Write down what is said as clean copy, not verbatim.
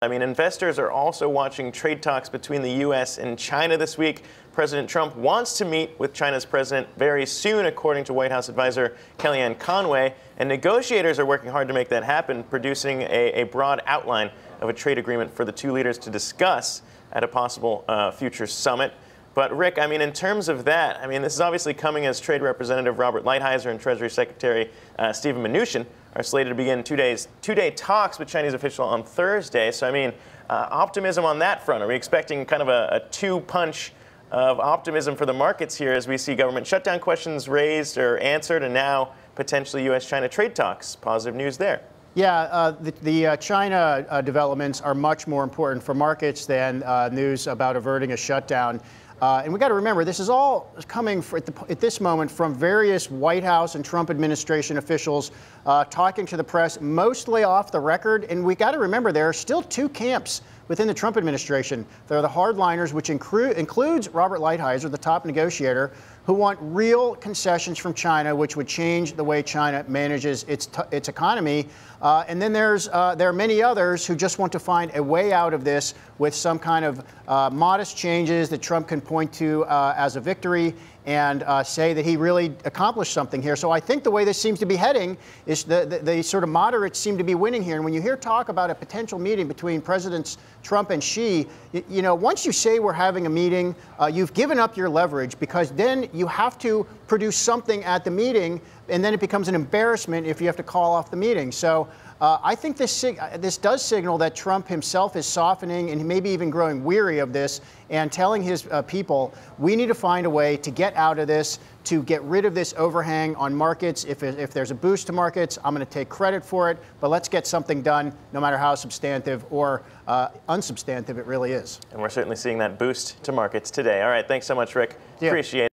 I mean, investors are also watching trade talks between the U.S. and China this week. President Trump wants to meet with China's president very soon, according to White House advisor Kellyanne Conway. And negotiators are working hard to make that happen, producing a broad outline of a trade agreement for the two leaders to discuss at a possible future summit. But Rick, I mean, in terms of that, I mean, this is obviously coming as Trade Representative Robert Lighthizer and Treasury Secretary Steven Mnuchin are slated to begin two-day talks with Chinese officials on Thursday. So, I mean, optimism on that front. Are we expecting kind of a two-punch of optimism for the markets here as we see government shutdown questions raised or answered, and now potentially U.S.-China trade talks? Positive news there. Yeah, the China developments are much more important for markets than news about averting a shutdown. And we got to remember, this is all coming at this moment from various White House and Trump administration officials talking to the press, mostly off the record. And we got to remember, there are still two camps within the Trump administration. There are the hardliners, which includes Robert Lighthizer, the top negotiator, who want real concessions from China, which would change the way China manages its economy. And then there are many others who just want to find a way out of this with some kind of modest changes that Trump can point to as a victory and say that he really accomplished something here. So I think the way this seems to be heading is the sort of moderates seem to be winning here. And when you hear talk about a potential meeting between Presidents Trump and Xi, you know, once you say we're having a meeting, you've given up your leverage, because then you have to produce something at the meeting, and then it becomes an embarrassment if you have to call off the meeting. So I think this does signal that Trump himself is softening and maybe even growing weary of this, and telling his people, we need to find a way to get out of this, to get rid of this overhang on markets. If there's a boost to markets, I'm going to take credit for it, but let's get something done, no matter how substantive or unsubstantive it really is. And we're certainly seeing that boost to markets today. All right, thanks so much, Rick. Yeah. Appreciate it.